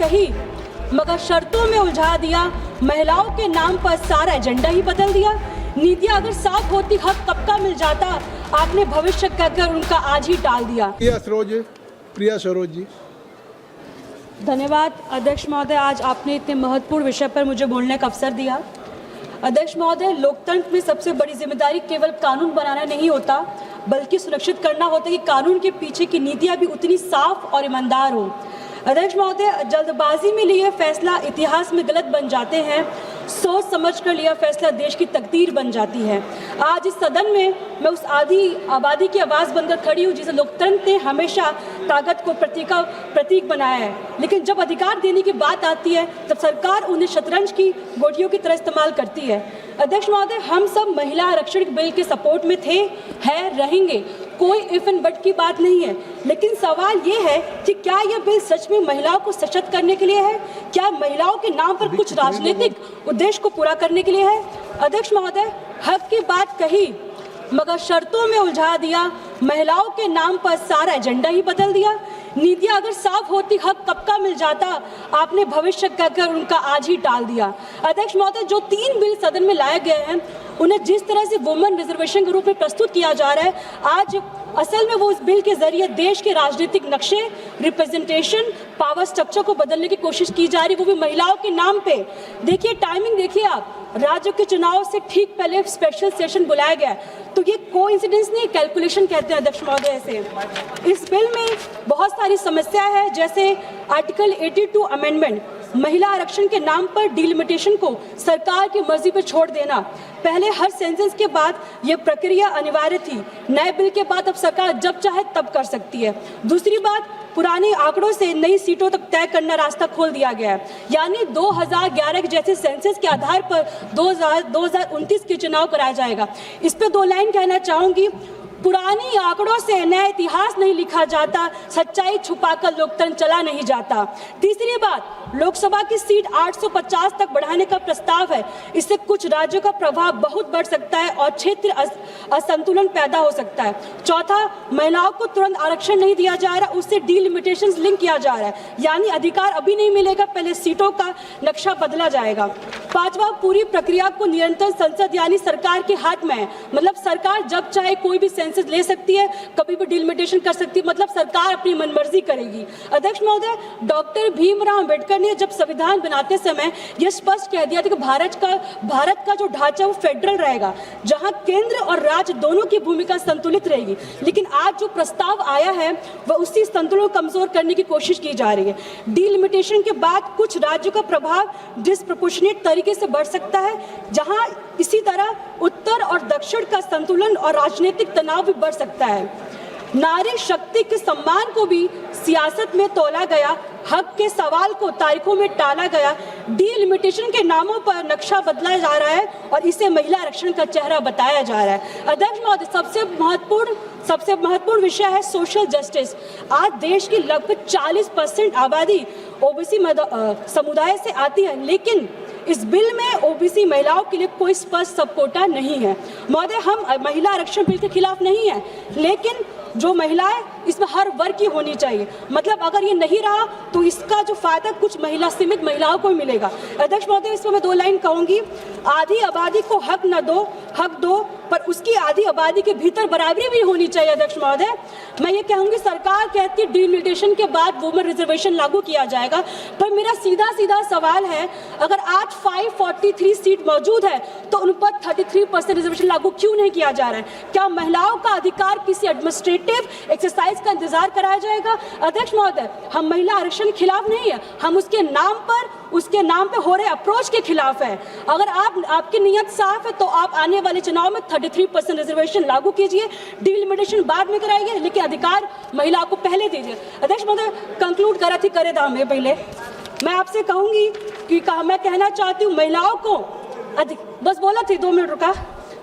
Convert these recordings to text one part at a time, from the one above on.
कही मगर शर्तों में उलझा दिया। महिलाओं के नाम पर सारा एजेंडा ही बदल दिया। नीतियां अगर साफ होती हक कब का मिल जाता, आपने भविष्य कहकर उनका आज ही टाल दिया। प्रिया सरोज जी। धन्यवाद अध्यक्ष महोदय, आज आपने इतने महत्वपूर्ण विषय पर मुझे बोलने का अवसर दिया। अध्यक्ष महोदय, लोकतंत्र में सबसे बड़ी जिम्मेदारी केवल कानून बनाना नहीं होता, बल्कि सुनिश्चित करना होता है कि कानून के पीछे की नीतियां भी उतनी साफ और ईमानदार हो। अध्यक्ष महोदय, जल्दबाजी में लिए फैसला इतिहास में गलत बन जाते हैं, सोच समझ कर लिया फैसला देश की तकदीर बन जाती है। आज इस सदन में मैं उस आधी आबादी की आवाज़ बनकर खड़ी हूँ जिसे लोकतंत्र ने हमेशा ताकत को प्रतीक बनाया है, लेकिन जब अधिकार देने की बात आती है तब सरकार उन्हें शतरंज की गोटियों की तरह इस्तेमाल करती है। अध्यक्ष महोदय, हम सब महिला आरक्षण बिल के सपोर्ट में थे, हैं, रहेंगे, कोई इफ एंड बट की बात नहीं है, लेकिन सवाल ये है कि क्या यह बिल सच में महिलाओं को सशक्त करने के लिए है? क्या महिलाओं के नाम पर कुछ राजनीतिक उद्देश्य को पूरा करने के लिए है? अध्यक्ष महोदय, हक की बात कही मगर शर्तों में उलझा दिया। महिलाओं के नाम पर सारा एजेंडा ही बदल दिया। नीतियां अगर साफ होती हक कब का मिल जाता, आपने भविष्य कहकर उनका आज ही टाल दिया। अध्यक्ष महोदय, जो 3 बिल सदन में लाए गए हैं उन्हें जिस तरह से वुमेन रिजर्वेशन के रूप में प्रस्तुत किया जा रहा है, आज असल में वो इस बिल के जरिए देश के राजनीतिक नक्शे, रिप्रेजेंटेशन, पावर स्ट्रक्चर को बदलने की कोशिश की जा रही, वो भी महिलाओं के नाम पे। देखिए टाइमिंग, देखिए आप, राज्यों के चुनाव से ठीक पहले स्पेशल सेशन बुलाया गया, तो ये कोइंसिडेंस नहीं, कैलकुलेशन कहते हैं अध्यक्ष महोदय से। इस बिल में बहुत सारी समस्या है, जैसे आर्टिकल 82 अमेंडमेंट, महिला आरक्षण के नाम पर डिलिमिटेशन को सरकार की मर्जी पर छोड़ देना। पहले हर सेंसस के बाद ये प्रक्रिया अनिवार्य थी, नए बिल के बाद अब सरकार जब चाहे तब कर सकती है। दूसरी बात, पुराने आंकड़ों से नई सीटों तक तय करना रास्ता खोल दिया गया है, यानी 2011 जैसे सेंसस के आधार पर 2029 के चुनाव कराया जाएगा। इस पे 2 लाइन कहना चाहूंगी। पुरानी आंकड़ों से नया इतिहास नहीं लिखा जाता, सच्चाई छुपाकर लोकतंत्र चला नहीं जाता। तीसरी बात, लोकसभा की सीट 850 तक बढ़ाने का प्रस्ताव है, इससे कुछ राज्यों का प्रभाव बहुत बढ़ सकता है और क्षेत्र असंतुलन पैदा हो सकता है। चौथा, महिलाओं को तुरंत आरक्षण नहीं दिया जा रहा, उससे डिलिमिटेशंस लिंक किया जा रहा है, यानी अधिकार अभी नहीं मिलेगा, पहले सीटों का नक्शा बदला जाएगा। पांचवा, पूरी प्रक्रिया को निरंतर संसद यानी सरकार के हाथ में है, मतलब सरकार जब चाहे कोई भी सेंसस ले सकती है, कभी भी डिलिमिटेशन कर सकती है, मतलब सरकार अपनी मनमर्जी करेगी। अध्यक्ष महोदय, डॉक्टर भीमराव अंबेडकर ने जब संविधान बनाते समय यह स्पष्ट कह दिया था कि भारत का जो ढांचा वो फेडरल रहेगा, जहां केंद्र और राज्य दोनों की भूमिका संतुलित रहेगी, लेकिन आज जो प्रस्ताव आया है वह उसी संतुलन को कमजोर करने की कोशिश की जा रही है। डिलिमिटेशन के बाद कुछ राज्यों का प्रभाव डिस्प्रोपोर्शनेट तरीके से बढ़ सकता है, जहां इसी तरह उत्तर और दक्षिण का संतुलन और राजनीतिक तनाव भी बढ़ सकता है। नारी शक्ति के सम्मान को भी सियासत में तोला गया, हक के सवाल को तारीखों में टाला गया, डिलिमिटेशन के नामों पर नक्शा बदला जा रहा है और इसे महिला आरक्षण का चेहरा बताया जा रहा है। अध्यक्ष महोदय, सबसे महत्वपूर्ण विषय है सोशल जस्टिस। आज देश की लगभग 40% आबादी ओबीसी समुदाय से आती है, लेकिन इस बिल में ओबीसी महिलाओं के लिए कोई स्पष्ट सब कोटा नहीं है। महोदय, हम महिला आरक्षण बिल के खिलाफ नहीं है, लेकिन जो महिलाएं इसमें हर वर्ग की होनी चाहिए, मतलब अगर ये नहीं रहा तो इसका जो फायदा कुछ सीमित महिलाओं को मिलेगा। अध्यक्ष महोदय, इसमें मैं 2 लाइन कहूंगी। आधी आबादी को हक न दो, हक दो, पर उसकी आधी आबादी के भीतर बराबरी भी होनी चाहिए। अध्यक्ष महोदय, मैं ये कहूंगी, सरकार कहती है डिलिमिटेशन के बाद वुमेन रिजर्वेशन लागू किया जाएगा, पर मेरा सीधा सवाल है, अगर आज 543 सीट मौजूद है तो उन पर 33% रिजर्वेशन लागू क्यों नहीं किया जा रहा है? क्या महिलाओं का अधिकार किसी एडमिनिस्ट्रेटिव एक्सरसाइज का इंतजार कराया जाएगा? अध्यक्ष महोदय, हम महिला आरक्षण के खिलाफ नहीं है, हम उसके नाम पे हो रहे अप्रोच के खिलाफ है। अगर आपकी नीयत साफ है तो आप आने वाले चुनाव में 33% रिजर्वेशन लागू कीजिए, डिलिमिटेशन बाद में कराइए, लेकिन अधिकार महिला को पहले दीजिए। अध्यक्ष महोदय, कंक्लूड करे दाम में पहले मैं आपसे कहूंगी कि मैं कहना चाहती हूँ, महिलाओं को बस बोला थी 2 मिनट रुका,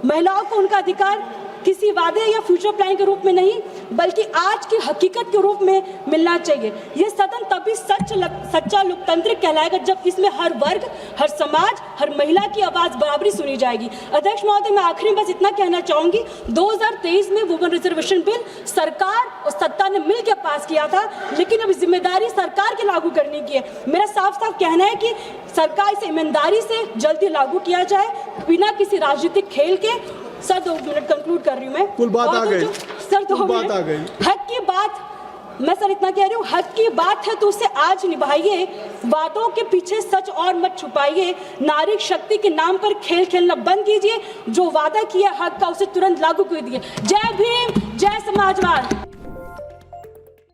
महिलाओं को उनका अधिकार किसी वादे या फ्यूचर प्लान के रूप में नहीं, बल्कि आज की हकीकत के रूप में मिलना चाहिए। ये सदन तभी सच्चा लोकतंत्र कहलाएगा जब इसमें हर वर्ग, हर समाज, हर महिला की आवाज़ बराबरी सुनी जाएगी। अध्यक्ष महोदय, मैं आखिरी में बस इतना कहना चाहूँगी, 2023 में वुमेन रिजर्वेशन बिल सरकार और सत्ता ने मिलकर पास किया था, लेकिन अब जिम्मेदारी सरकार के लागू करने की है। मेरा साफ साफ कहना है कि सरकार इसे ईमानदारी से जल्दी लागू किया जाए, बिना किसी राजनीतिक खेल के। सर 2 मिनट कंक्लूड कर रही हूँ मैं। कुल बात आ गई। सर 2 बात आ गई। हक की बात, मैं सर इतना कह रही हूँ, हक की बात है तो उसे आज निभाइए, वादों के पीछे सच और मत छुपाइए। नारी शक्ति के नाम पर खेल खेलना बंद कीजिए, जो वादा किया हक का उसे तुरंत लागू कर दिए। जय भीम, जय समाजवाद।